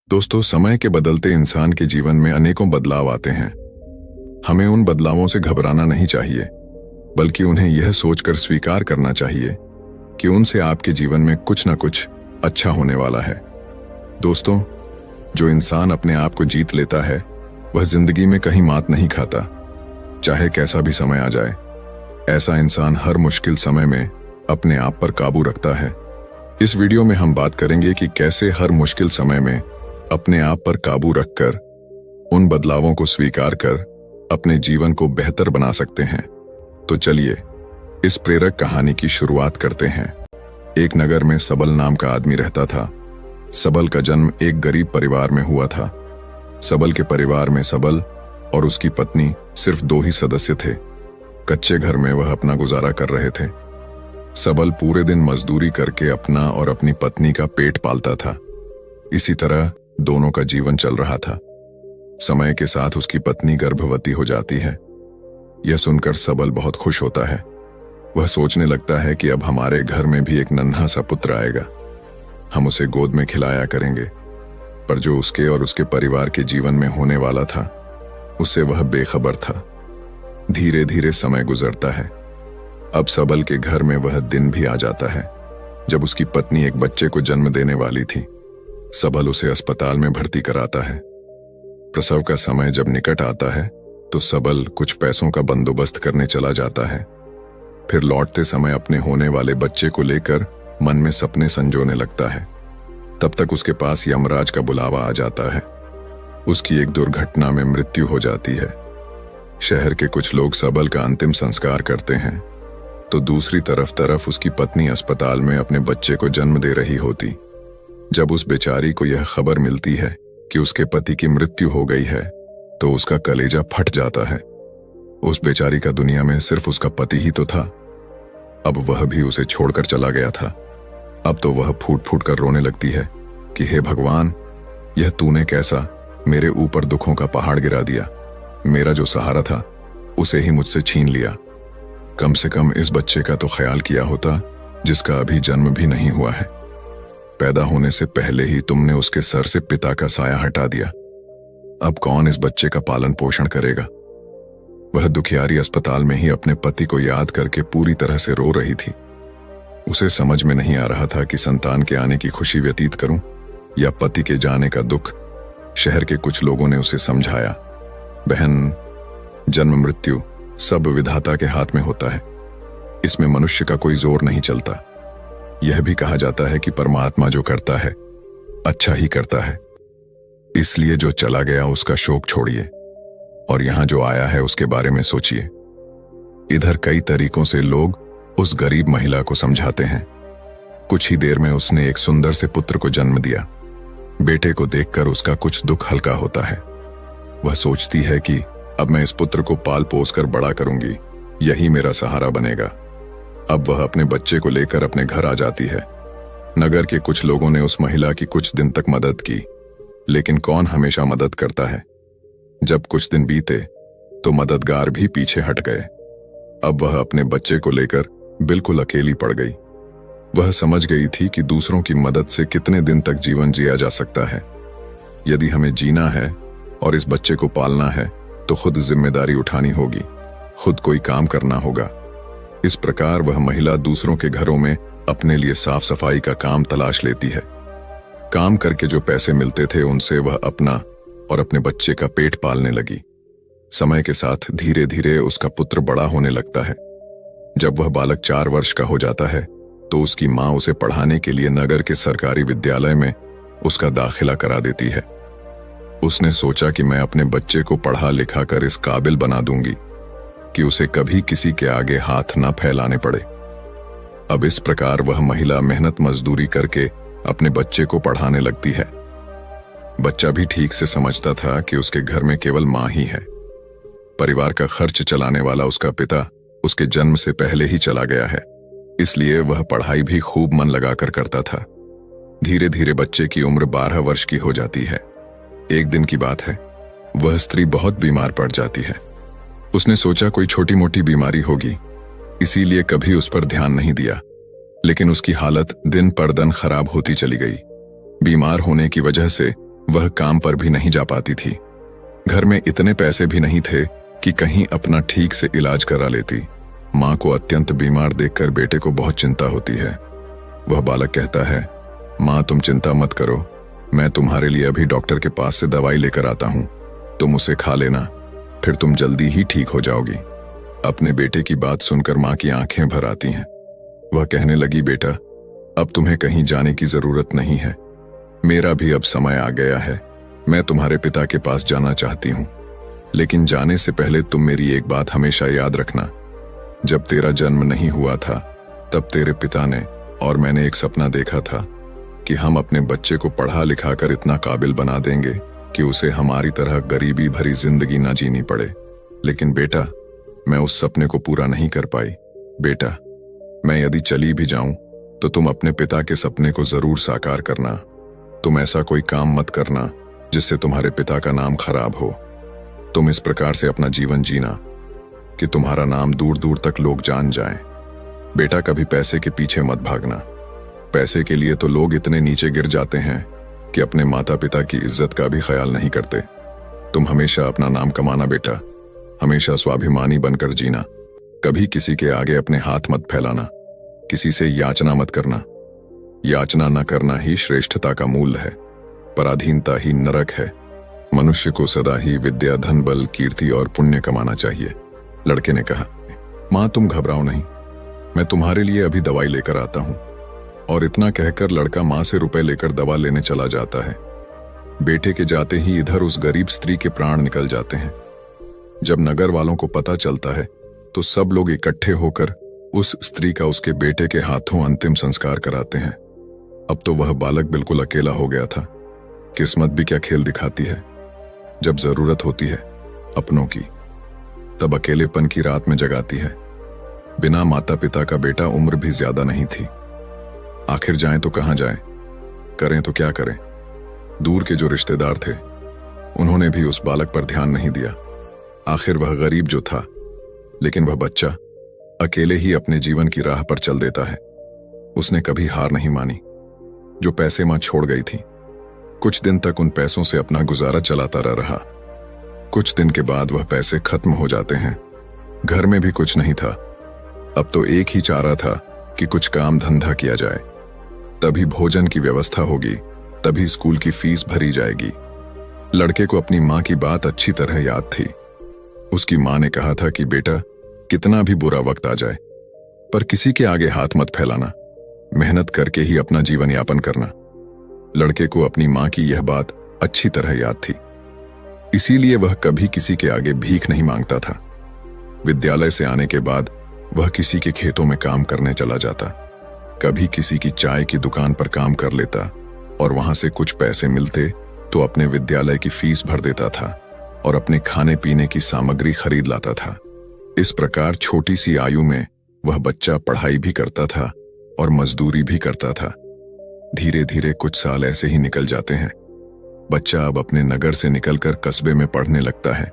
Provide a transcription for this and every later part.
दोस्तों, समय के बदलते इंसान के जीवन में अनेकों बदलाव आते हैं। हमें उन बदलावों से घबराना नहीं चाहिए, बल्कि उन्हें यह सोचकर स्वीकार करना चाहिए कि उनसे आपके जीवन में कुछ न कुछ अच्छा होने वाला है। दोस्तों, जो इंसान अपने आप को जीत लेता है वह जिंदगी में कहीं मात नहीं खाता, चाहे कैसा भी समय आ जाए। ऐसा इंसान हर मुश्किल समय में अपने आप पर काबू रखता है। इस वीडियो में हम बात करेंगे कि कैसे हर मुश्किल समय में अपने आप पर काबू रखकर उन बदलावों को स्वीकार कर अपने जीवन को बेहतर बना सकते हैं। तो चलिए इस प्रेरक कहानी की शुरुआत करते हैं। एक नगर में सबल नाम का आदमी रहता था। सबल का जन्म एक गरीब परिवार में हुआ था। सबल के परिवार में सबल और उसकी पत्नी सिर्फ 2 ही सदस्य थे। कच्चे घर में वह अपना गुजारा कर रहे थे। सबल पूरे दिन मजदूरी करके अपना और अपनी पत्नी का पेट पालता था। इसी तरह दोनों का जीवन चल रहा था। समय के साथ उसकी पत्नी गर्भवती हो जाती है। यह सुनकर सबल बहुत खुश होता है। वह सोचने लगता है कि अब हमारे घर में भी एक नन्हा सा पुत्र आएगा, हम उसे गोद में खिलाया करेंगे। पर जो उसके और उसके परिवार के जीवन में होने वाला था, उससे वह बेखबर था। धीरे धीरे समय गुजरता है। अब सबल के घर में वह दिन भी आ जाता है जब उसकी पत्नी एक बच्चे को जन्म देने वाली थी। सबल उसे अस्पताल में भर्ती कराता है। प्रसव का समय जब निकट आता है तो सबल कुछ पैसों का बंदोबस्त करने चला जाता है। फिर लौटते समय अपने होने वाले बच्चे को लेकर मन में सपने संजोने लगता है। तब तक उसके पास यमराज का बुलावा आ जाता है। उसकी एक दुर्घटना में मृत्यु हो जाती है। शहर के कुछ लोग सबल का अंतिम संस्कार करते हैं, तो दूसरी तरफ उसकी पत्नी अस्पताल में अपने बच्चे को जन्म दे रही होती। जब उस बेचारी को यह खबर मिलती है कि उसके पति की मृत्यु हो गई है, तो उसका कलेजा फट जाता है। उस बेचारी का दुनिया में सिर्फ उसका पति ही तो था। अब वह भी उसे छोड़कर चला गया था। अब तो वह फूट फूट कर रोने लगती है कि हे भगवान, यह तूने कैसा मेरे ऊपर दुखों का पहाड़ गिरा दिया। मेरा जो सहारा था उसे ही मुझसे छीन लिया। कम से कम इस बच्चे का तो ख्याल किया होता जिसका अभी जन्म भी नहीं हुआ है। पैदा होने से पहले ही तुमने उसके सर से पिता का साया हटा दिया। अब कौन इस बच्चे का पालन पोषण करेगा। वह दुखियारी अस्पताल में ही अपने पति को याद करके पूरी तरह से रो रही थी। उसे समझ में नहीं आ रहा था कि संतान के आने की खुशी व्यतीत करूं या पति के जाने का दुख। शहर के कुछ लोगों ने उसे समझाया, बहन, जन्म मृत्यु सब विधाता के हाथ में होता है। इसमें मनुष्य का कोई जोर नहीं चलता। यह भी कहा जाता है कि परमात्मा जो करता है अच्छा ही करता है। इसलिए जो चला गया उसका शोक छोड़िए और यहां जो आया है उसके बारे में सोचिए। इधर कई तरीकों से लोग उस गरीब महिला को समझाते हैं। कुछ ही देर में उसने एक सुंदर से पुत्र को जन्म दिया। बेटे को देखकर उसका कुछ दुख हल्का होता है। वह सोचती है कि अब मैं इस पुत्र को पाल पोस कर बड़ा करूंगी, यही मेरा सहारा बनेगा। अब वह अपने बच्चे को लेकर अपने घर आ जाती है। नगर के कुछ लोगों ने उस महिला की कुछ दिन तक मदद की, लेकिन कौन हमेशा मदद करता है। जब कुछ दिन बीते तो मददगार भी पीछे हट गए। अब वह अपने बच्चे को लेकर बिल्कुल अकेली पड़ गई। वह समझ गई थी कि दूसरों की मदद से कितने दिन तक जीवन जिया जा सकता है। यदि हमें जीना है और इस बच्चे को पालना है तो खुद जिम्मेदारी उठानी होगी, खुद कोई काम करना होगा। इस प्रकार वह महिला दूसरों के घरों में अपने लिए साफ सफाई का काम तलाश लेती है। काम करके जो पैसे मिलते थे उनसे वह अपना और अपने बच्चे का पेट पालने लगी। समय के साथ धीरे धीरे उसका पुत्र बड़ा होने लगता है। जब वह बालक 4 वर्ष का हो जाता है तो उसकी मां उसे पढ़ाने के लिए नगर के सरकारी विद्यालय में उसका दाखिला करा देती है। उसने सोचा कि मैं अपने बच्चे को पढ़ा लिखा कर इस काबिल बना दूंगी कि उसे कभी किसी के आगे हाथ न फैलाने पड़े। अब इस प्रकार वह महिला मेहनत मजदूरी करके अपने बच्चे को पढ़ाने लगती है। बच्चा भी ठीक से समझता था कि उसके घर में केवल मां ही है। परिवार का खर्च चलाने वाला उसका पिता उसके जन्म से पहले ही चला गया है, इसलिए वह पढ़ाई भी खूब मन लगाकर करता था। धीरे धीरे बच्चे की उम्र 12 वर्ष की हो जाती है। एक दिन की बात है, वह स्त्री बहुत बीमार पड़ जाती है। उसने सोचा कोई छोटी मोटी बीमारी होगी, इसीलिए कभी उस पर ध्यान नहीं दिया। लेकिन उसकी हालत दिन पर दिन खराब होती चली गई। बीमार होने की वजह से वह काम पर भी नहीं जा पाती थी। घर में इतने पैसे भी नहीं थे कि कहीं अपना ठीक से इलाज करा लेती। माँ को अत्यंत बीमार देखकर बेटे को बहुत चिंता होती है। वह बालक कहता है, माँ तुम चिंता मत करो, मैं तुम्हारे लिए अभी डॉक्टर के पास से दवाई लेकर आता हूँ, तुम उसे खा लेना, फिर तुम जल्दी ही ठीक हो जाओगी। अपने बेटे की बात सुनकर माँ की आंखें भर आती हैं। वह कहने लगी, बेटा अब तुम्हें कहीं जाने की जरूरत नहीं है, मेरा भी अब समय आ गया है, मैं तुम्हारे पिता के पास जाना चाहती हूँ, लेकिन जाने से पहले तुम मेरी एक बात हमेशा याद रखना। जब तेरा जन्म नहीं हुआ था तब तेरे पिता ने और मैंने एक सपना देखा था कि हम अपने बच्चे को पढ़ा लिखा कर इतना काबिल बना देंगे कि उसे हमारी तरह गरीबी भरी जिंदगी ना जीनी पड़े। लेकिन बेटा मैं उस सपने को पूरा नहीं कर पाई। बेटा मैं यदि चली भी जाऊं तो तुम अपने पिता के सपने को जरूर साकार करना। तुम ऐसा कोई काम मत करना जिससे तुम्हारे पिता का नाम खराब हो। तुम इस प्रकार से अपना जीवन जीना कि तुम्हारा नाम दूर दूर तक लोग जान जाएं। बेटा कभी पैसे के पीछे मत भागना। पैसे के लिए तो लोग इतने नीचे गिर जाते हैं कि अपने माता पिता की इज्जत का भी ख्याल नहीं करते। तुम हमेशा अपना नाम कमाना बेटा, हमेशा स्वाभिमानी बनकर जीना, कभी किसी के आगे अपने हाथ मत फैलाना, किसी से याचना मत करना। याचना न करना ही श्रेष्ठता का मूल्य है, पराधीनता ही नरक है। मनुष्य को सदा ही विद्या, धन, बल, कीर्ति और पुण्य कमाना चाहिए। लड़के ने कहा, माँ तुम घबराओ नहीं, मैं तुम्हारे लिए अभी दवाई लेकर आता हूँ। और इतना कहकर लड़का माँ से रुपए लेकर दवा लेने चला जाता है। बेटे के जाते ही इधर उस गरीब स्त्री के प्राण निकल जाते हैं। जब नगर वालों को पता चलता है तो सब लोग इकट्ठे होकर उस स्त्री का उसके बेटे के हाथों अंतिम संस्कार कराते हैं। अब तो वह बालक बिल्कुल अकेला हो गया था। किस्मत भी क्या खेल दिखाती है, जब जरूरत होती है अपनों की तब अकेलेपन की रात में जगाती है। बिना माता पिता का बेटा उम्र भी ज्यादा नहीं थी। आखिर जाएं तो कहां जाएं, करें तो क्या करें। दूर के जो रिश्तेदार थे उन्होंने भी उस बालक पर ध्यान नहीं दिया। आखिर वह गरीब जो था, लेकिन वह बच्चा अकेले ही अपने जीवन की राह पर चल देता है। उसने कभी हार नहीं मानी। जो पैसे मां छोड़ गई थी, कुछ दिन तक उन पैसों से अपना गुजारा चलाता रहा। कुछ दिन के बाद वह पैसे खत्म हो जाते हैं। घर में भी कुछ नहीं था। अब तो एक ही चारा था कि कुछ काम धंधा किया जाए, तभी भोजन की व्यवस्था होगी, तभी स्कूल की फीस भरी जाएगी। लड़के को अपनी मां की बात अच्छी तरह याद थी। उसकी मां ने कहा था कि बेटा कितना भी बुरा वक्त आ जाए पर किसी के आगे हाथ मत फैलाना, मेहनत करके ही अपना जीवन यापन करना। लड़के को अपनी मां की यह बात अच्छी तरह याद थी, इसीलिए वह कभी किसी के आगे भीख नहीं मांगता था। विद्यालय से आने के बाद वह किसी के खेतों में काम करने चला जाता, कभी किसी की चाय की दुकान पर काम कर लेता और वहां से कुछ पैसे मिलते तो अपने विद्यालय की फीस भर देता था और अपने खाने पीने की सामग्री खरीद लाता था। इस प्रकार छोटी सी आयु में वह बच्चा पढ़ाई भी करता था और मजदूरी भी करता था। धीरे धीरे कुछ साल ऐसे ही निकल जाते हैं। बच्चा अब अपने नगर से निकलकर कस्बे में पढ़ने लगता है।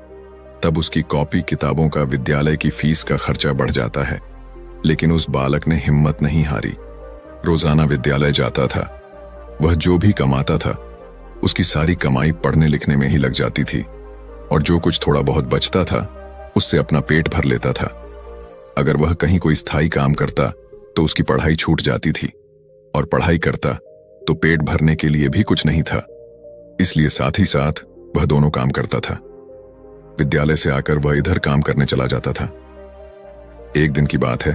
तब उसकी कॉपी किताबों का, विद्यालय की फीस का खर्चा बढ़ जाता है। लेकिन उस बालक ने हिम्मत नहीं हारी। रोजाना विद्यालय जाता था। वह जो भी कमाता था उसकी सारी कमाई पढ़ने लिखने में ही लग जाती थी और जो कुछ थोड़ा बहुत बचता था उससे अपना पेट भर लेता था। अगर वह कहीं कोई स्थायी काम करता तो उसकी पढ़ाई छूट जाती थी और पढ़ाई करता तो पेट भरने के लिए भी कुछ नहीं था, इसलिए साथ ही साथ वह दोनों काम करता था। विद्यालय से आकर वह इधर काम करने चला जाता था। एक दिन की बात है,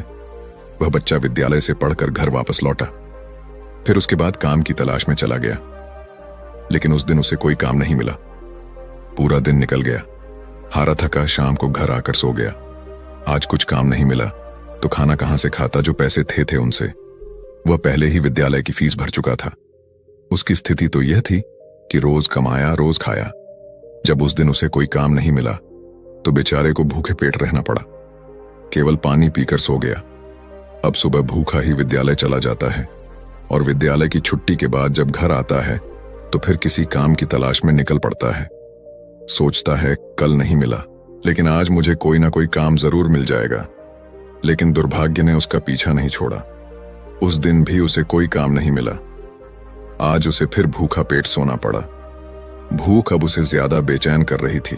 वह बच्चा विद्यालय से पढ़कर घर वापस लौटा, फिर उसके बाद काम की तलाश में चला गया। लेकिन उस दिन उसे कोई काम नहीं मिला। पूरा दिन निकल गया। हारा थका शाम को घर आकर सो गया। आज कुछ काम नहीं मिला तो खाना कहां से खाता, जो पैसे थे उनसे। वह पहले ही विद्यालय की फीस भर चुका था। उसकी स्थिति तो यह थी कि रोज कमाया रोज खाया। जब उस दिन उसे कोई काम नहीं मिला तो बेचारे को भूखे पेट रहना पड़ा। केवल पानी पीकर सो गया। अब सुबह भूखा ही विद्यालय चला जाता है और विद्यालय की छुट्टी के बाद जब घर आता है तो फिर किसी काम की तलाश में निकल पड़ता है। सोचता है कल नहीं मिला लेकिन आज मुझे कोई ना कोई काम जरूर मिल जाएगा। लेकिन दुर्भाग्य ने उसका पीछा नहीं छोड़ा। उस दिन भी उसे कोई काम नहीं मिला। आज उसे फिर भूखा पेट सोना पड़ा। भूख अब उसे ज्यादा बेचैन कर रही थी।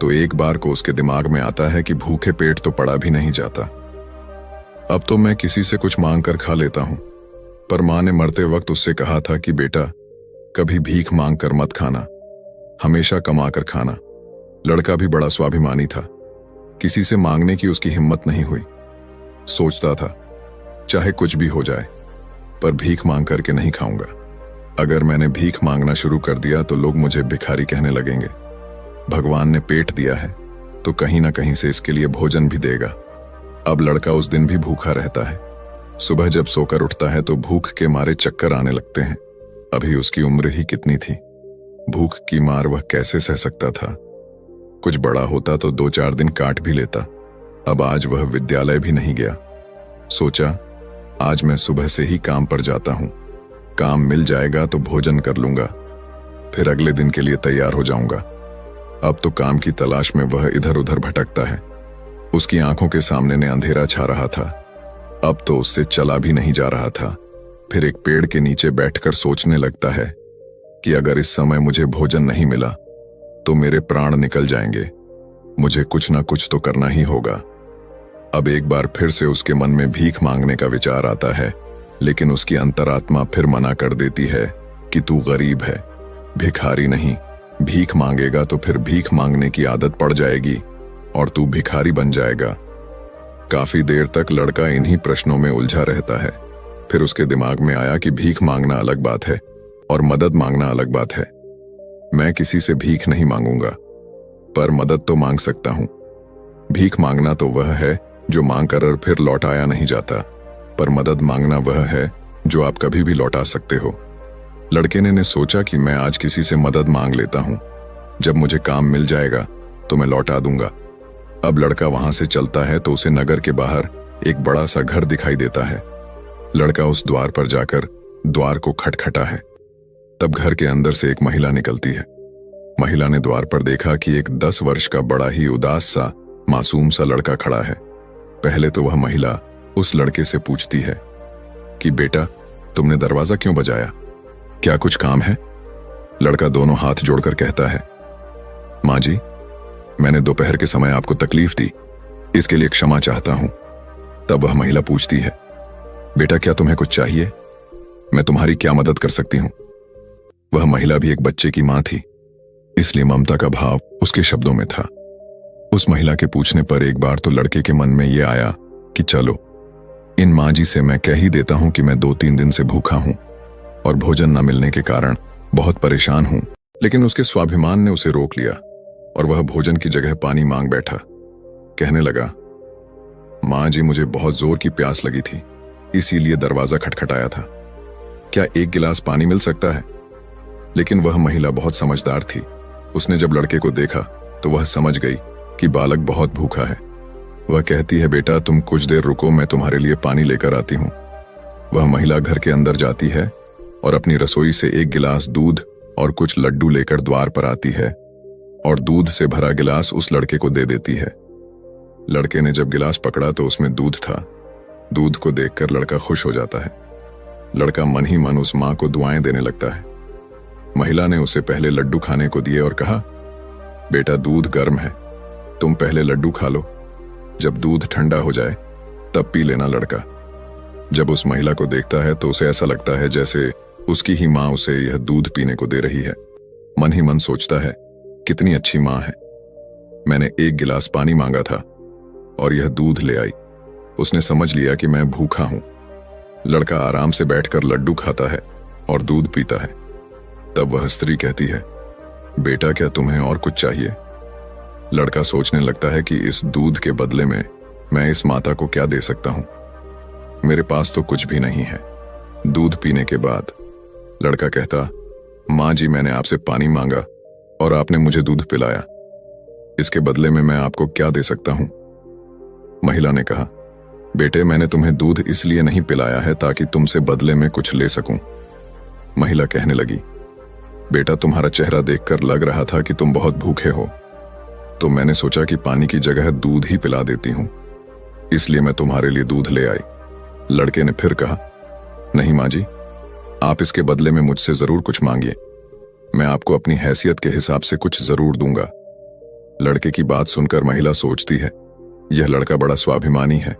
तो एक बार को उसके दिमाग में आता है कि भूखे पेट तो पड़ा भी नहीं जाता। अब तो मैं किसी से कुछ मांग कर खा लेता हूं, पर मां ने मरते वक्त उससे कहा था कि बेटा, कभी भीख मांग कर मत खाना, हमेशा कमा कर खाना। लड़का भी बड़ा स्वाभिमानी था, किसी से मांगने की उसकी हिम्मत नहीं हुई। सोचता था चाहे कुछ भी हो जाए, पर भीख मांग करके नहीं खाऊंगा। अगर मैंने भीख मांगना शुरू कर दिया तो लोग मुझे भिखारी कहने लगेंगे। भगवान ने पेट दिया है तो कहीं ना कहीं से इसके लिए भोजन भी देगा। अब लड़का उस दिन भी भूखा रहता है। सुबह जब सोकर उठता है तो भूख के मारे चक्कर आने लगते हैं। अभी उसकी उम्र ही कितनी थी, भूख की मार वह कैसे सह सकता था। कुछ बड़ा होता तो 2-4 दिन काट भी लेता। अब आज वह विद्यालय भी नहीं गया। सोचा आज मैं सुबह से ही काम पर जाता हूं, काम मिल जाएगा तो भोजन कर लूंगा, फिर अगले दिन के लिए तैयार हो जाऊंगा। अब तो काम की तलाश में वह इधर उधर भटकता है। उसकी आंखों के सामने ने अंधेरा छा रहा था। अब तो उससे चला भी नहीं जा रहा था। फिर एक पेड़ के नीचे बैठकर सोचने लगता है कि अगर इस समय मुझे भोजन नहीं मिला तो मेरे प्राण निकल जाएंगे। मुझे कुछ ना कुछ तो करना ही होगा। अब एक बार फिर से उसके मन में भीख मांगने का विचार आता है, लेकिन उसकी अंतरात्मा फिर मना कर देती है कि तू गरीब है, भिखारी नहीं। भीख मांगेगा तो फिर भीख मांगने की आदत पड़ जाएगी और तू भिखारी बन जाएगा। काफी देर तक लड़का इन्हीं प्रश्नों में उलझा रहता है। फिर उसके दिमाग में आया कि भीख मांगना अलग बात है और मदद मांगना अलग बात है। मैं किसी से भीख नहीं मांगूंगा, पर मदद तो मांग सकता हूं। भीख मांगना तो वह है जो मांग कर फिर लौटाया नहीं जाता, पर मदद मांगना वह है जो आप कभी भी लौटा सकते हो। लड़के ने सोचा कि मैं आज किसी से मदद मांग लेता हूं, जब मुझे काम मिल जाएगा तो मैं लौटा दूंगा। अब लड़का वहां से चलता है तो उसे नगर के बाहर एक बड़ा सा घर दिखाई देता है। लड़का उस द्वार पर जाकर द्वार को खटखटा है। तब घर के अंदर से एक महिला निकलती है। महिला ने द्वार पर देखा कि एक 10 वर्ष का बड़ा ही उदास सा मासूम सा लड़का खड़ा है। पहले तो वह महिला उस लड़के से पूछती है कि बेटा, तुमने दरवाजा क्यों बजाया, क्या कुछ काम है? लड़का दोनों हाथ जोड़कर कहता है, माँ जी, मैंने दोपहर के समय आपको तकलीफ दी, इसके लिए क्षमा चाहता हूं। तब वह महिला पूछती है, बेटा क्या तुम्हें कुछ चाहिए? मैं तुम्हारी क्या मदद कर सकती हूं? वह महिला भी एक बच्चे की मां थी, इसलिए ममता का भाव उसके शब्दों में था। उस महिला के पूछने पर एक बार तो लड़के के मन में यह आया कि चलो इन माँ जी से मैं कह ही देता हूं कि मैं 2-3 दिन से भूखा हूं और भोजन न मिलने के कारण बहुत परेशान हूं। लेकिन उसके स्वाभिमान ने उसे रोक लिया और वह भोजन की जगह पानी मांग बैठा। कहने लगा, माँ जी, मुझे बहुत जोर की प्यास लगी थी, इसीलिए दरवाजा खटखटाया था। क्या 1 गिलास पानी मिल सकता है? लेकिन वह महिला बहुत समझदार थी। उसने जब लड़के को देखा तो वह समझ गई कि बालक बहुत भूखा है। वह कहती है, बेटा तुम कुछ देर रुको, मैं तुम्हारे लिए पानी लेकर आती हूँ। वह महिला घर के अंदर जाती है और अपनी रसोई से 1 गिलास दूध और कुछ लड्डू लेकर द्वार पर आती है और दूध से भरा गिलास उस लड़के को दे देती है। लड़के ने जब गिलास पकड़ा तो उसमें दूध था। दूध को देखकर लड़का खुश हो जाता है। लड़का मन ही मन उस मां को दुआएं देने लगता है। महिला ने उसे पहले लड्डू खाने को दिए और कहा, बेटा दूध गर्म है, तुम पहले लड्डू खा लो, जब दूध ठंडा हो जाए तब पी लेना। लड़का जब उस महिला को देखता है तो उसे ऐसा लगता है जैसे उसकी ही मां उसे यह दूध पीने को दे रही है। मन ही मन सोचता है, कितनी अच्छी मां है, मैंने 1 गिलास पानी मांगा था और यह दूध ले आई। उसने समझ लिया कि मैं भूखा हूं। लड़का आराम से बैठकर लड्डू खाता है और दूध पीता है। तब वह स्त्री कहती है, बेटा क्या तुम्हें और कुछ चाहिए? लड़का सोचने लगता है कि इस दूध के बदले में मैं इस माता को क्या दे सकता हूं। मेरे पास तो कुछ भी नहीं है। दूध पीने के बाद लड़का कहता, मां जी, मैंने आपसे पानी मांगा और आपने मुझे दूध पिलाया, इसके बदले में मैं आपको क्या दे सकता हूं? महिला ने कहा, बेटे मैंने तुम्हें दूध इसलिए नहीं पिलाया है ताकि तुमसे बदले में कुछ ले सकूं। महिला कहने लगी, बेटा तुम्हारा चेहरा देखकर लग रहा था कि तुम बहुत भूखे हो, तो मैंने सोचा कि पानी की जगह दूध ही पिला देती हूं, इसलिए मैं तुम्हारे लिए दूध ले आई। लड़के ने फिर कहा, नहीं माँ जी, आप इसके बदले में मुझसे जरूर कुछ मांगिए। मैं आपको अपनी हैसियत के हिसाब से कुछ जरूर दूंगा। लड़के की बात सुनकर महिला सोचती है, यह लड़का बड़ा स्वाभिमानी है।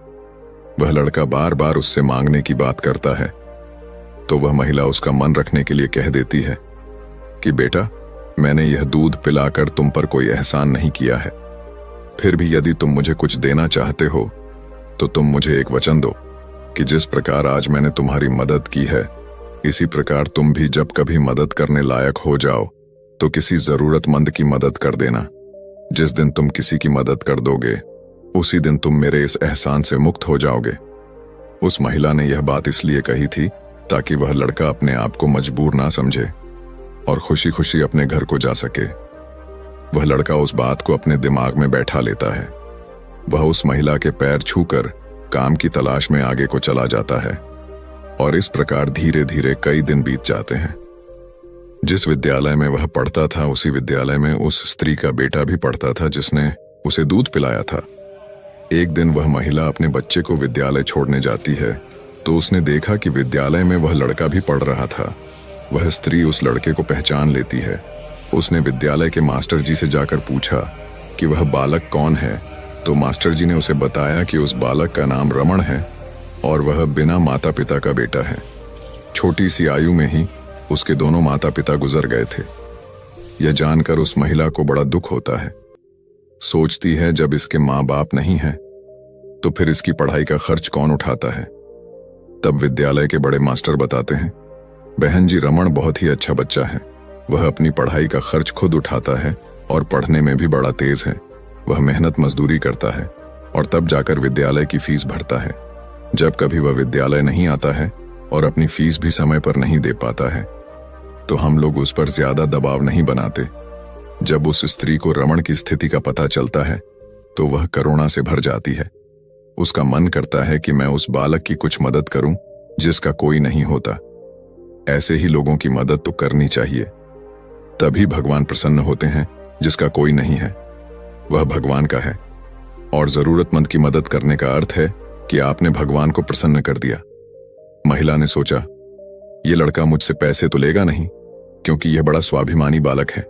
वह लड़का बार बार उससे मांगने की बात करता है। तो वह महिला उसका मन रखने के लिए कह देती है कि बेटा, मैंने यह दूध पिलाकर तुम पर कोई एहसान नहीं किया है। फिर भी यदि तुम मुझे कुछ देना चाहते हो तो तुम मुझे एक वचन दो कि जिस प्रकार आज मैंने तुम्हारी मदद की है, इसी प्रकार तुम भी जब कभी मदद करने लायक हो जाओ तो किसी जरूरतमंद की मदद कर देना। जिस दिन तुम किसी की मदद कर दोगे, उसी दिन तुम मेरे इस एहसान से मुक्त हो जाओगे। उस महिला ने यह बात इसलिए कही थी ताकि वह लड़का अपने आप को मजबूर ना समझे और खुशी खुशी अपने घर को जा सके। वह लड़का उस बात को अपने दिमाग में बैठा लेता है। वह उस महिला के पैर छूकर काम की तलाश में आगे को चला जाता है और इस प्रकार धीरे धीरे कई दिन बीत जाते हैं। जिस विद्यालय में वह पढ़ता था, उसी विद्यालय में उस स्त्री का बेटा भी पढ़ता था जिसने उसे दूध पिलाया था। एक दिन वह महिला अपने बच्चे को विद्यालय छोड़ने जाती है तो उसने देखा कि विद्यालय में वह लड़का भी पढ़ रहा था। वह स्त्री उस लड़के को पहचान लेती है। उसने विद्यालय के मास्टर जी से जाकर पूछा कि वह बालक कौन है, तो मास्टर जी ने उसे बताया कि उस बालक का नाम रमण है और वह बिना माता पिता का बेटा है। छोटी सी आयु में ही उसके दोनों माता पिता गुजर गए थे। यह जानकर उस महिला को बड़ा दुख होता है। सोचती है, जब इसके माँ बाप नहीं हैं तो फिर इसकी पढ़ाई का खर्च कौन उठाता है। तब विद्यालय के बड़े मास्टर बताते हैं, बहन जी, रमण बहुत ही अच्छा बच्चा है। वह अपनी पढ़ाई का खर्च खुद उठाता है और पढ़ने में भी बड़ा तेज है। वह मेहनत मजदूरी करता है और तब जाकर विद्यालय की फीस भरता है। जब कभी वह विद्यालय नहीं आता है और अपनी फीस भी समय पर नहीं दे पाता है तो हम लोग उस पर ज्यादा दबाव नहीं बनाते। जब उस स्त्री को रमण की स्थिति का पता चलता है तो वह करुणा से भर जाती है। उसका मन करता है कि मैं उस बालक की कुछ मदद करूं जिसका कोई नहीं होता। ऐसे ही लोगों की मदद तो करनी चाहिए, तभी भगवान प्रसन्न होते हैं। जिसका कोई नहीं है वह भगवान का है, और जरूरतमंद की मदद करने का अर्थ है कि आपने भगवान को प्रसन्न कर दिया। महिला ने सोचा, यह लड़का मुझसे पैसे तो लेगा नहीं क्योंकि यह बड़ा स्वाभिमानी बालक है।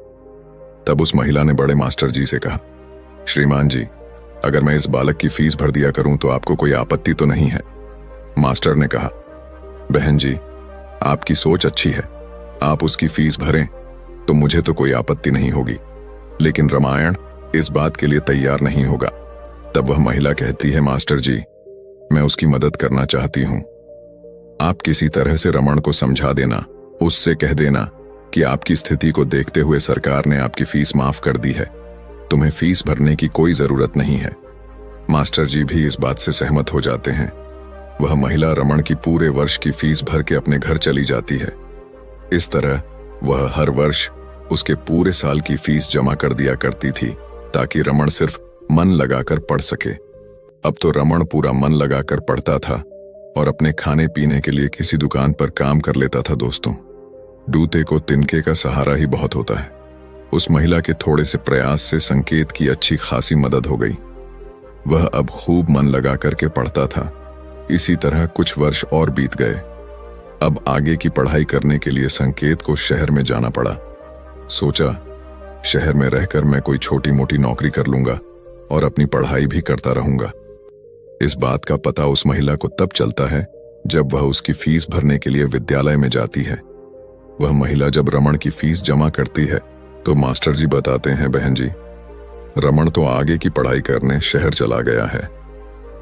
तब उस महिला ने बड़े मास्टर जी से कहा, श्रीमान जी, अगर मैं इस बालक की फीस भर दिया करूं तो आपको कोई आपत्ति तो नहीं है। मास्टर ने कहा, बहन जी, आपकी सोच अच्छी है, आप उसकी फीस भरें तो मुझे तो कोई आपत्ति नहीं होगी, लेकिन रामायण इस बात के लिए तैयार नहीं होगा। तब वह महिला कहती है, मास्टर जी, मैं उसकी मदद करना चाहती हूं। आप किसी तरह से रमण को समझा देना, उससे कह देना कि आपकी स्थिति को देखते हुए सरकार ने आपकी फीस माफ कर दी है, तुम्हें फीस भरने की कोई जरूरत नहीं है। मास्टर जी भी इस बात से सहमत हो जाते हैं। वह महिला रमण की पूरे वर्ष की फीस भर के अपने घर चली जाती है। इस तरह वह हर वर्ष उसके पूरे साल की फीस जमा कर दिया करती थी ताकि रमण सिर्फ मन लगाकर पढ़ सके। अब तो रमण पूरा मन लगाकर पढ़ता था और अपने खाने पीने के लिए किसी दुकान पर काम कर लेता था। दोस्तों, डूते को तिनके का सहारा ही बहुत होता है। उस महिला के थोड़े से प्रयास से संकेत की अच्छी खासी मदद हो गई। वह अब खूब मन लगा करके पढ़ता था। इसी तरह कुछ वर्ष और बीत गए। अब आगे की पढ़ाई करने के लिए संकेत को शहर में जाना पड़ा। सोचा, शहर में रहकर मैं कोई छोटी मोटी नौकरी कर लूंगा और अपनी पढ़ाई भी करता रहूंगा। इस बात का पता उस महिला को तब चलता है जब वह उसकी फीस भरने के लिए विद्यालय में जाती है। वह महिला जब रमण की फीस जमा करती है तो मास्टर जी बताते हैं, बहन जी, रमण तो आगे की पढ़ाई करने शहर चला गया है,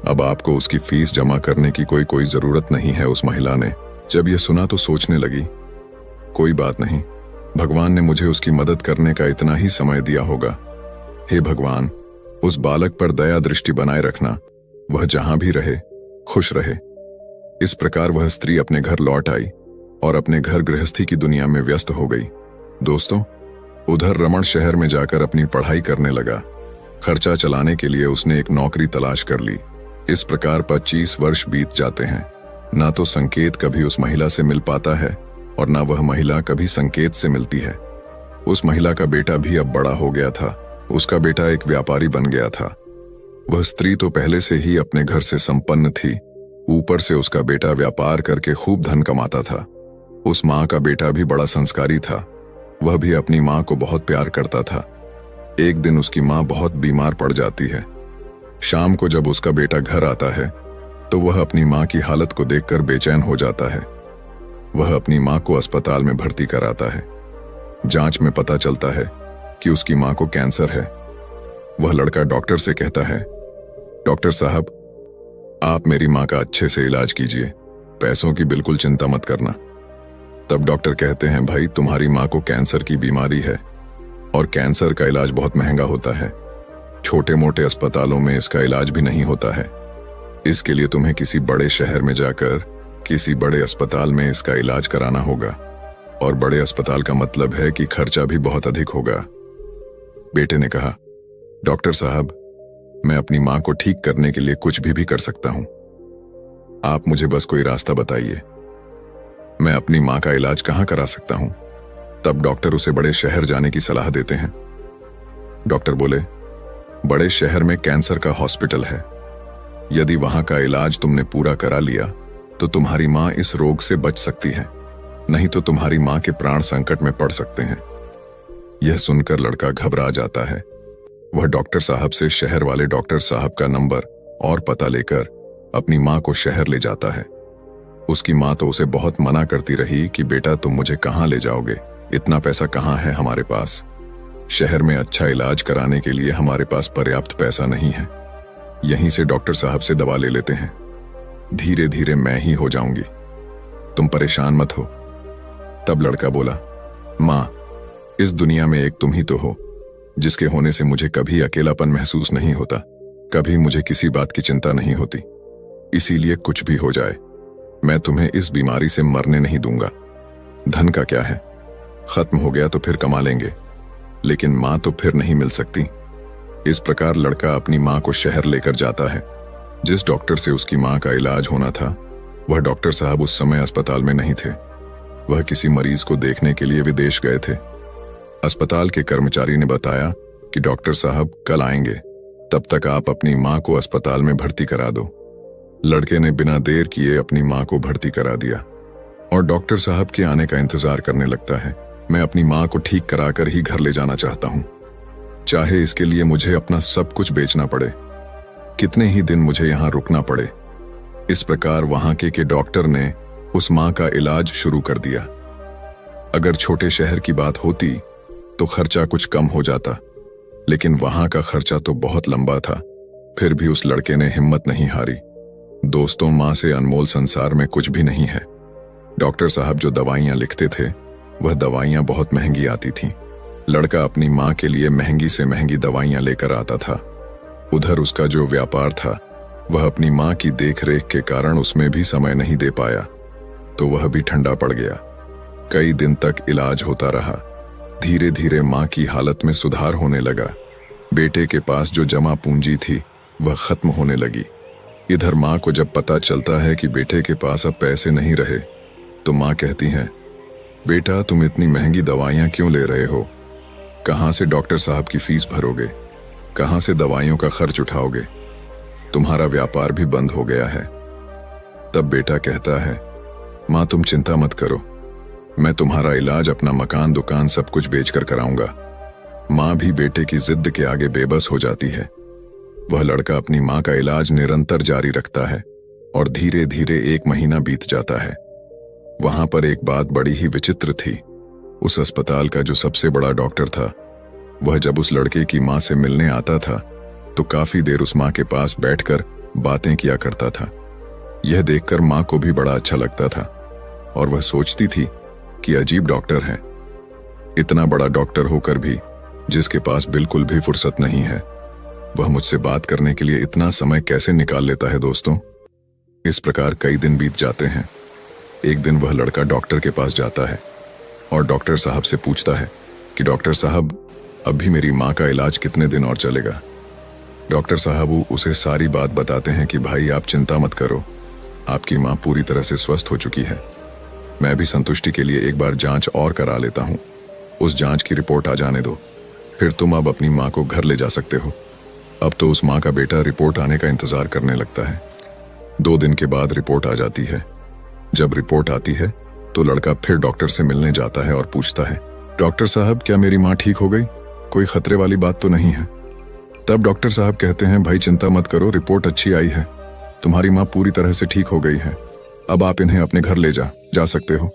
अब आपको उसकी फीस जमा करने की कोई जरूरत नहीं है। उस महिला ने जब यह सुना तो सोचने लगी, कोई बात नहीं, भगवान ने मुझे उसकी मदद करने का इतना ही समय दिया होगा। हे भगवान, उस बालक पर दया दृष्टि बनाए रखना, वह जहां भी रहे खुश रहे। इस प्रकार वह स्त्री अपने घर लौट आई और अपने घर गृहस्थी की दुनिया में व्यस्त हो गई। दोस्तों, उधर रमण शहर में जाकर अपनी पढ़ाई करने लगा। खर्चा चलाने के लिए उसने एक नौकरी तलाश कर ली। इस प्रकार 25 वर्ष बीत जाते हैं। ना तो संकेत कभी उस महिला से मिल पाता है और ना वह महिला कभी संकेत से मिलती है। उस महिला का बेटा भी अब बड़ा हो गया था। उसका बेटा एक व्यापारी बन गया था। वह स्त्री तो पहले से ही अपने घर से संपन्न थी, ऊपर से उसका बेटा व्यापार करके खूब धन कमाता था। उस माँ का बेटा भी बड़ा संस्कारी था। वह भी अपनी माँ को बहुत प्यार करता था। एक दिन उसकी माँ बहुत बीमार पड़ जाती है। शाम को जब उसका बेटा घर आता है तो वह अपनी माँ की हालत को देखकर बेचैन हो जाता है। वह अपनी माँ को अस्पताल में भर्ती कराता है। जांच में पता चलता है कि उसकी माँ को कैंसर है। वह लड़का डॉक्टर से कहता है, डॉक्टर साहब, आप मेरी माँ का अच्छे से इलाज कीजिए, पैसों की बिल्कुल चिंता मत करना। तब डॉक्टर कहते हैं, भाई तुम्हारी माँ को कैंसर की बीमारी है और कैंसर का इलाज बहुत महंगा होता है। छोटे मोटे अस्पतालों में इसका इलाज भी नहीं होता है। इसके लिए तुम्हें किसी बड़े शहर में जाकर किसी बड़े अस्पताल में इसका इलाज कराना होगा, और बड़े अस्पताल का मतलब है कि खर्चा भी बहुत अधिक होगा। बेटे ने कहा, डॉक्टर साहब, मैं अपनी माँ को ठीक करने के लिए कुछ भी कर सकता हूं। आप मुझे बस कोई रास्ता बताइए। मैं अपनी माँ का इलाज कहाँ करा सकता हूं? तब डॉक्टर उसे बड़े शहर जाने की सलाह देते हैं। डॉक्टर बोले, बड़े शहर में कैंसर का हॉस्पिटल है। यदि वहां का इलाज तुमने पूरा करा लिया तो तुम्हारी माँ इस रोग से बच सकती है, नहीं तो तुम्हारी माँ के प्राण संकट में पड़ सकते हैं। यह सुनकर लड़का घबरा जाता है। वह डॉक्टर साहब से शहर वाले डॉक्टर साहब का नंबर और पता लेकर अपनी माँ को शहर ले जाता है। उसकी माँ तो उसे बहुत मना करती रही कि बेटा तुम मुझे कहाँ ले जाओगे, इतना पैसा कहाँ है हमारे पास। शहर में अच्छा इलाज कराने के लिए हमारे पास पर्याप्त पैसा नहीं है। यहीं से डॉक्टर साहब से दवा ले लेते हैं, धीरे धीरे मैं ही हो जाऊंगी, तुम परेशान मत हो। तब लड़का बोला, माँ, इस दुनिया में एक तुम ही तो हो, जिसके होने से मुझे कभी अकेलापन महसूस नहीं होता, कभी मुझे किसी बात की चिंता नहीं होती। इसीलिए कुछ भी हो जाए, मैं तुम्हें इस बीमारी से मरने नहीं दूंगा। धन का क्या है, खत्म हो गया तो फिर कमा लेंगे, लेकिन माँ तो फिर नहीं मिल सकती। इस प्रकार लड़का अपनी माँ को शहर लेकर जाता है। जिस डॉक्टर से उसकी माँ का इलाज होना था, वह डॉक्टर साहब उस समय अस्पताल में नहीं थे। वह किसी मरीज को देखने के लिए विदेश गए थे। अस्पताल के कर्मचारी ने बताया कि डॉक्टर साहब कल आएंगे, तब तक आप अपनी माँ को अस्पताल में भर्ती करा दो। लड़के ने बिना देर किए अपनी माँ को भर्ती करा दिया और डॉक्टर साहब के आने का इंतजार करने लगता है। मैं अपनी माँ को ठीक कराकर ही घर ले जाना चाहता हूँ, चाहे इसके लिए मुझे अपना सब कुछ बेचना पड़े, कितने ही दिन मुझे यहाँ रुकना पड़े। इस प्रकार वहां के डॉक्टर ने उस माँ का इलाज शुरू कर दिया। अगर छोटे शहर की बात होती तो खर्चा कुछ कम हो जाता, लेकिन वहां का खर्चा तो बहुत लंबा था। फिर भी उस लड़के ने हिम्मत नहीं हारी। दोस्तों, माँ से अनमोल संसार में कुछ भी नहीं है। डॉक्टर साहब जो दवाइयां लिखते थे, वह दवाइयां बहुत महंगी आती थीं। लड़का अपनी माँ के लिए महंगी से महंगी दवाइयां लेकर आता था। उधर उसका जो व्यापार था, वह अपनी माँ की देखरेख के कारण उसमें भी समय नहीं दे पाया, तो वह भी ठंडा पड़ गया। कई दिन तक इलाज होता रहा। धीरे धीरे माँ की हालत में सुधार होने लगा। बेटे के पास जो जमा पूंजी थी, वह खत्म होने लगी। इधर माँ को जब पता चलता है कि बेटे के पास अब पैसे नहीं रहे, तो माँ कहती है, बेटा तुम इतनी महंगी दवाइयाँ क्यों ले रहे हो? कहाँ से डॉक्टर साहब की फीस भरोगे? कहाँ से दवाइयों का खर्च उठाओगे? तुम्हारा व्यापार भी बंद हो गया है। तब बेटा कहता है, माँ तुम चिंता मत करो, मैं तुम्हारा इलाज अपना मकान दुकान सब कुछ बेचकर कराऊंगा। माँ भी बेटे की जिद के आगे बेबस हो जाती है। वह लड़का अपनी माँ का इलाज निरंतर जारी रखता है और धीरे धीरे 1 महीना बीत जाता है। वहां पर एक बात बड़ी ही विचित्र थी। उस अस्पताल का जो सबसे बड़ा डॉक्टर था, वह जब उस लड़के की माँ से मिलने आता था तो काफी देर उस माँ के पास बैठकर बातें किया करता था। यह देखकर माँ को भी बड़ा अच्छा लगता था और वह सोचती थी कि अजीब डॉक्टर है। इतना बड़ा डॉक्टर होकर भी जिसके पास बिल्कुल भी फुर्सत नहीं है, वह मुझसे बात करने के लिए इतना समय कैसे निकाल लेता है। दोस्तों, इस प्रकार कई दिन बीत जाते हैं। एक दिन वह लड़का डॉक्टर के पास जाता है और डॉक्टर साहब से पूछता है कि डॉक्टर साहब, अभी मेरी माँ का इलाज कितने दिन और चलेगा? डॉक्टर साहब उसे सारी बात बताते हैं कि भाई आप चिंता मत करो, आपकी माँ पूरी तरह से स्वस्थ हो चुकी है। मैं भी संतुष्टि के लिए एक बार जांच और करा लेता हूँ। उस जांच की रिपोर्ट आ जाने दो, फिर तुम अब अपनी माँ को घर ले जा सकते हो। अब तो उस माँ का बेटा रिपोर्ट आने का इंतजार करने लगता है। 2 दिन के बाद रिपोर्ट आ जाती है। जब रिपोर्ट आती है, तो लड़का फिर डॉक्टर से मिलने जाता है और पूछता है डॉक्टर साहब, क्या मेरी माँ ठीक हो गई? कोई खतरे वाली बात तो नहीं है? तब डॉक्टर साहब कहते हैं, भाई चिंता मत करो, रिपोर्ट अच्छी आई है, तुम्हारी माँ पूरी तरह से ठीक हो गई है, अब आप इन्हें अपने घर ले जा सकते हो।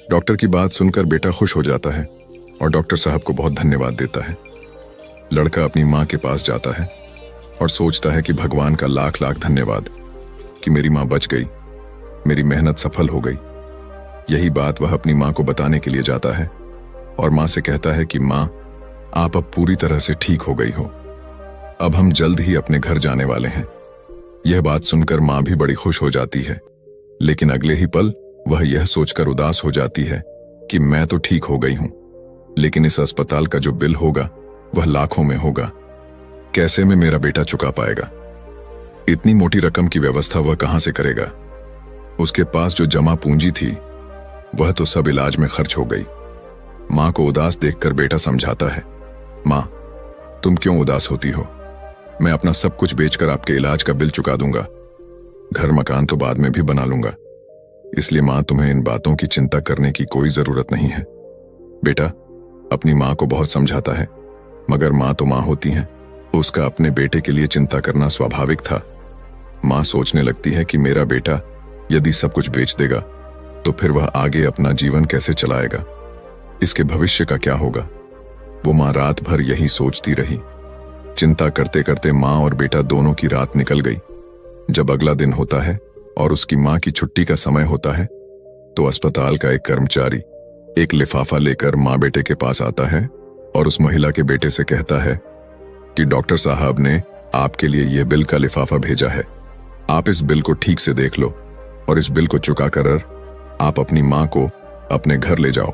डॉक्टर की बात सुनकर बेटा खुश हो जाता है और डॉक्टर साहब को बहुत धन्यवाद देता है। लड़का अपनी माँ के पास जाता है और सोचता है कि भगवान का लाख लाख धन्यवाद कि मेरी माँ बच गई, मेरी मेहनत सफल हो गई। यही बात वह अपनी माँ को बताने के लिए जाता है और माँ से कहता है कि माँ, आप अब पूरी तरह से ठीक हो गई हो, अब हम जल्द ही अपने घर जाने वाले हैं। यह बात सुनकर माँ भी बड़ी खुश हो जाती है, लेकिन अगले ही पल वह यह सोचकर उदास हो जाती है कि मैं तो ठीक हो गई हूं, लेकिन इस अस्पताल का जो बिल होगा वह लाखों में होगा। कैसे में मेरा बेटा चुका पाएगा? इतनी मोटी रकम की व्यवस्था वह कहां से करेगा? उसके पास जो जमा पूंजी थी वह तो सब इलाज में खर्च हो गई। मां को उदास देखकर बेटा समझाता है, मां, तुम क्यों उदास होती हो? मैं अपना सब कुछ बेचकर आपके इलाज का बिल चुका दूंगा, घर मकान तो बाद में भी बना लूंगा, इसलिए मां, तुम्हें इन बातों की चिंता करने की कोई जरूरत नहीं है। बेटा अपनी मां को बहुत समझाता है, मगर मां तो मां होती हैं, उसका अपने बेटे के लिए चिंता करना स्वाभाविक था। मां सोचने लगती है कि मेरा बेटा यदि सब कुछ बेच देगा तो फिर वह आगे अपना जीवन कैसे चलाएगा, इसके भविष्य का क्या होगा? वो मां रात भर यही सोचती रही। चिंता करते करते मां और बेटा दोनों की रात निकल गई। जब अगला दिन होता है और उसकी मां की छुट्टी का समय होता है तो अस्पताल का एक कर्मचारी एक लिफाफा लेकर मां बेटे के पास आता है और उस महिला के बेटे से कहता है कि डॉक्टर साहब ने आपके लिए यह बिल का लिफाफा भेजा है, आप इस बिल को ठीक से देख लो और इस बिल को चुका कर आप अपनी मां को अपने घर ले जाओ।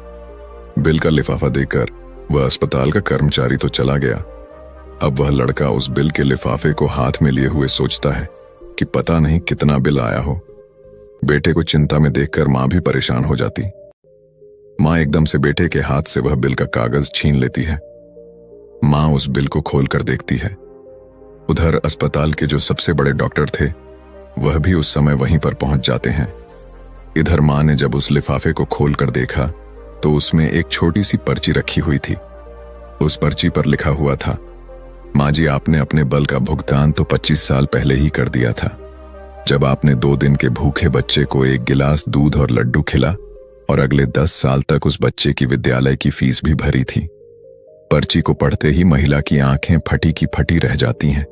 बिल का लिफाफा देकर वह अस्पताल का कर्मचारी तो चला गया। अब वह लड़का उस बिल के लिफाफे को हाथ में लिए हुए सोचता है कि पता नहीं कितना बिल आया हो। बेटे को चिंता में देखकर मां भी परेशान हो जाती। मां एकदम से बेटे के हाथ से वह बिल का कागज छीन लेती है। मां उस बिल को खोलकर देखती है। उधर अस्पताल के जो सबसे बड़े डॉक्टर थे वह भी उस समय वहीं पर पहुंच जाते हैं। इधर मां ने जब उस लिफाफे को खोलकर देखा तो उसमें एक छोटी सी पर्ची रखी हुई थी। उस पर्ची पर लिखा हुआ था, मां जी, आपने अपने बल का भुगतान तो 25 साल पहले ही कर दिया था, जब आपने 2 दिन के भूखे बच्चे को 1 गिलास दूध और लड्डू खिला और अगले 10 साल तक उस बच्चे की विद्यालय की फीस भी भरी थी। पर्ची को पढ़ते ही महिला की आंखें फटी की फटी रह जाती हैं।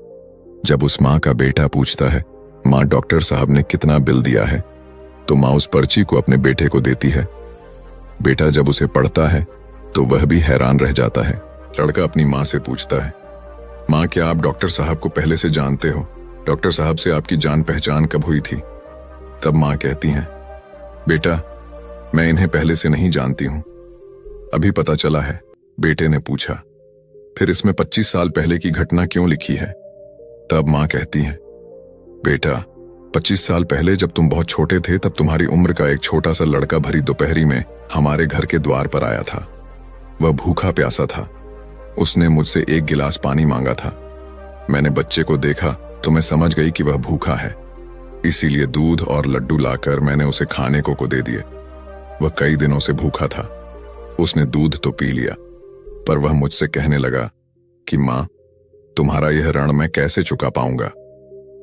जब उस मां का बेटा पूछता है, मां, डॉक्टर साहब ने कितना बिल दिया है, तो मां उस पर्ची को अपने बेटे को देती है। बेटा जब उसे पढ़ता है तो वह भी हैरान रह जाता है। लड़का अपनी मां से पूछता है, मां, क्या आप डॉक्टर साहब को पहले से जानते हो? डॉक्टर साहब से आपकी जान पहचान कब हुई थी? तब मां कहती हैं, बेटा, मैं इन्हें पहले से नहीं जानती हूं, अभी पता चला है। बेटे ने पूछा, फिर इसमें 25 साल पहले की घटना क्यों लिखी है? तब मां कहती है, बेटा, 25 साल पहले जब तुम बहुत छोटे थे तब तुम्हारी उम्र का एक छोटा सा लड़का भरी दोपहरी में हमारे घर के द्वार पर आया था। वह भूखा प्यासा था। उसने मुझसे 1 गिलास पानी मांगा था। मैंने बच्चे को देखा तो मैं समझ गई कि वह भूखा है, इसीलिए दूध और लड्डू लाकर मैंने उसे खाने को दे दिए। वह कई दिनों से भूखा था। उसने दूध तो पी लिया, पर वह मुझसे कहने लगा कि मां, तुम्हारा यह ऋण मैं कैसे चुका पाऊंगा?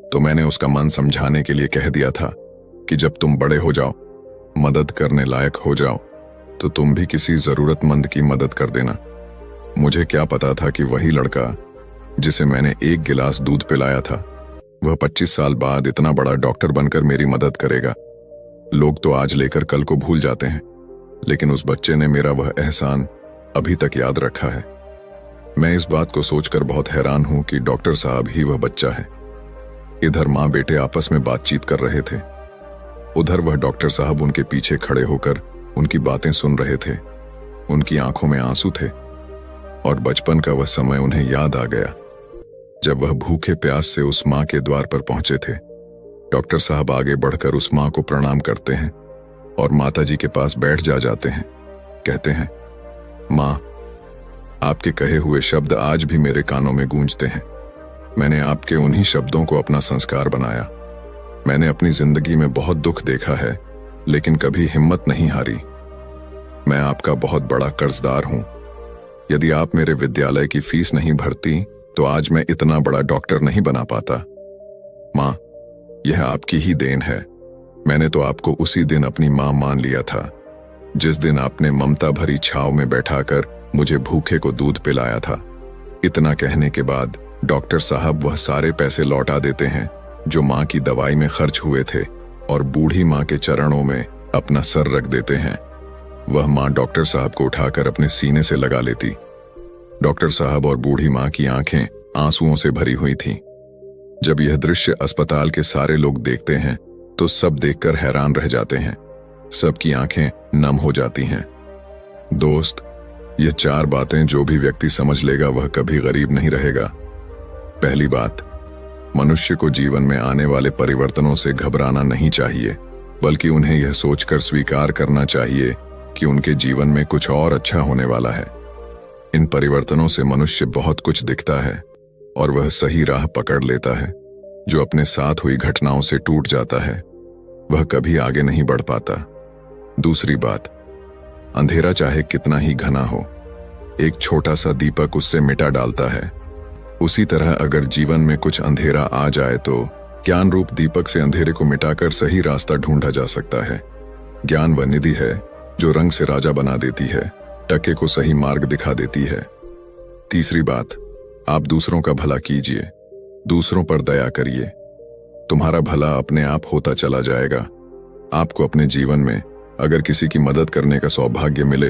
तो मैंने उसका मन समझाने के लिए कह दिया था कि जब तुम बड़े हो जाओ, मदद करने लायक हो जाओ, तो तुम भी किसी जरूरतमंद की मदद कर देना। मुझे क्या पता था कि वही लड़का जिसे मैंने 1 गिलास दूध पिलाया था वह 25 साल बाद इतना बड़ा डॉक्टर बनकर मेरी मदद करेगा। लोग तो आज लेकर कल को भूल जाते हैं, लेकिन उस बच्चे ने मेरा वह एहसान अभी तक याद रखा है। मैं इस बात को सोचकर बहुत हैरान हूं कि डॉक्टर साहब ही वह बच्चा है। इधर मां बेटे आपस में बातचीत कर रहे थे, उधर वह डॉक्टर साहब उनके पीछे खड़े होकर उनकी बातें सुन रहे थे। उनकी आंखों में आंसू थे और बचपन का वह समय उन्हें याद आ गया जब वह भूखे प्यास से उस मां के द्वार पर पहुंचे थे। डॉक्टर साहब आगे बढ़कर उस मां को प्रणाम करते हैं और माताजी के पास बैठ जाते हैं। कहते हैं, मां, आपके कहे हुए शब्द आज भी मेरे कानों में गूंजते हैं। मैंने आपके उन्हीं शब्दों को अपना संस्कार बनाया। मैंने अपनी जिंदगी में बहुत दुख देखा है, लेकिन कभी हिम्मत नहीं हारी। मैं आपका बहुत बड़ा कर्जदार हूं। यदि आप मेरे विद्यालय की फीस नहीं भरती तो आज मैं इतना बड़ा डॉक्टर नहीं बना पाता। माँ, यह आपकी ही देन है। मैंने तो आपको उसी दिन अपनी माँ मान लिया था जिस दिन आपने ममता भरी छाव में बैठाकर मुझे भूखे को दूध पिलाया था। इतना कहने के बाद डॉक्टर साहब वह सारे पैसे लौटा देते हैं जो माँ की दवाई में खर्च हुए थे और बूढ़ी माँ के चरणों में अपना सर रख देते हैं। वह माँ डॉक्टर साहब को उठाकर अपने सीने से लगा लेती। डॉक्टर साहब और बूढ़ी माँ की आंखें आंसुओं से भरी हुई थीं। जब यह दृश्य अस्पताल के सारे लोग देखते हैं तो सब देखकर हैरान रह जाते हैं। सबकी आंखें नम हो जाती हैं। दोस्त, यह 4 बातें जो भी व्यक्ति समझ लेगा वह कभी गरीब नहीं रहेगा। पहली बात, मनुष्य को जीवन में आने वाले परिवर्तनों से घबराना नहीं चाहिए, बल्कि उन्हें यह सोचकर स्वीकार करना चाहिए कि उनके जीवन में कुछ और अच्छा होने वाला है। इन परिवर्तनों से मनुष्य बहुत कुछ दिखता है और वह सही राह पकड़ लेता है। जो अपने साथ हुई घटनाओं से टूट जाता है वह कभी आगे नहीं बढ़ पाता। दूसरी बात, अंधेरा चाहे कितना ही घना हो, एक छोटा सा दीपक उससे मिटा डालता है। उसी तरह अगर जीवन में कुछ अंधेरा आ जाए तो ज्ञान रूप दीपक से अंधेरे को मिटाकर सही रास्ता ढूंढा जा सकता है। ज्ञान वह निधि है जो रंग से राजा बना देती है, टके को सही मार्ग दिखा देती है। तीसरी बात, आप दूसरों का भला कीजिए, दूसरों पर दया करिए। तुम्हारा भला अपने आप होता चला जाएगा। आपको अपने जीवन में अगर किसी की मदद करने का सौभाग्य मिले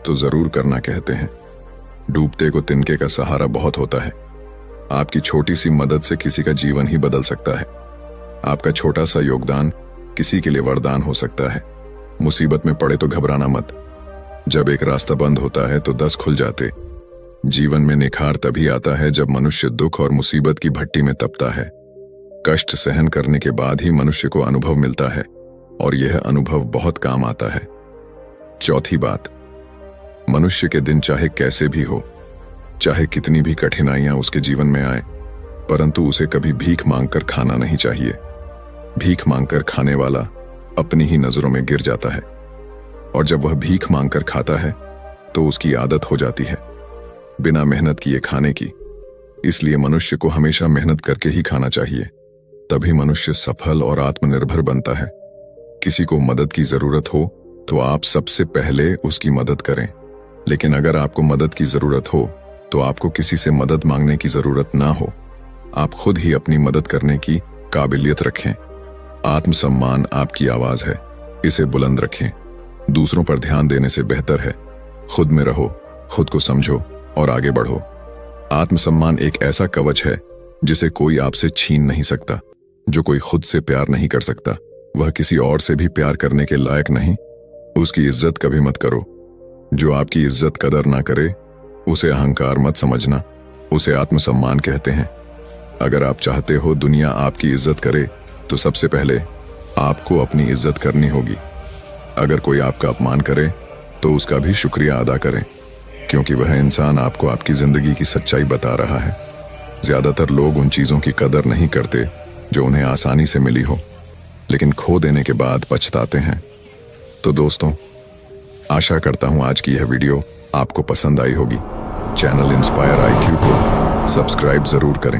तो जरूर करना कहते हैं। डूबते को तिनके का सहारा बहुत होता है। आपकी छोटी सी मदद से किसी का जीवन ही बदल सकता है। आपका छोटा सा योगदान किसी के लिए वरदान हो सकता है। मुसीबत में पड़े तो घबराना मत। जब एक रास्ता बंद होता है तो 10 खुल जाते। जीवन में निखार तभी आता है जब मनुष्य दुख और मुसीबत की भट्टी में तपता है। कष्ट सहन करने के बाद ही मनुष्य को अनुभव मिलता है और यह अनुभव बहुत काम आता है। चौथी बात, मनुष्य के दिन चाहे कैसे भी हो, चाहे कितनी भी कठिनाइयां उसके जीवन में आए, परंतु उसे कभी भीख मांगकर खाना नहीं चाहिए। भीख मांगकर खाने वाला अपनी ही नजरों में गिर जाता है और जब वह भीख मांगकर खाता है तो उसकी आदत हो जाती है बिना मेहनत किए खाने की। इसलिए मनुष्य को हमेशा मेहनत करके ही खाना चाहिए, तभी मनुष्य सफल और आत्मनिर्भर बनता है। किसी को मदद की जरूरत हो तो आप सबसे पहले उसकी मदद करें, लेकिन अगर आपको मदद की जरूरत हो तो आपको किसी से मदद मांगने की जरूरत ना हो। आप खुद ही अपनी मदद करने की काबिलियत रखें। आत्मसम्मान आपकी आवाज है, इसे बुलंद रखें। दूसरों पर ध्यान देने से बेहतर है खुद में रहो, खुद को समझो और आगे बढ़ो। आत्मसम्मान एक ऐसा कवच है जिसे कोई आपसे छीन नहीं सकता। जो कोई खुद से प्यार नहीं कर सकता वह किसी और से भी प्यार करने के लायक नहीं। उसकी इज्जत कभी मत करो। जो आपकी इज्जत कदर ना करे उसे अहंकार मत समझना, उसे आत्मसम्मान कहते हैं। अगर आप चाहते हो दुनिया आपकी इज्जत करे तो सबसे पहले आपको अपनी इज्जत करनी होगी। अगर कोई आपका अपमान करे तो उसका भी शुक्रिया अदा करें, क्योंकि वह इंसान आपको आपकी जिंदगी की सच्चाई बता रहा है। ज्यादातर लोग उन चीजों की कदर नहीं करते जो उन्हें आसानी से मिली हो, लेकिन खो देने के बाद पछताते हैं। तो दोस्तों, आशा करता हूं आज की यह वीडियो आपको पसंद आई होगी। चैनल इंस्पायर IQ को सब्सक्राइब जरूर करें।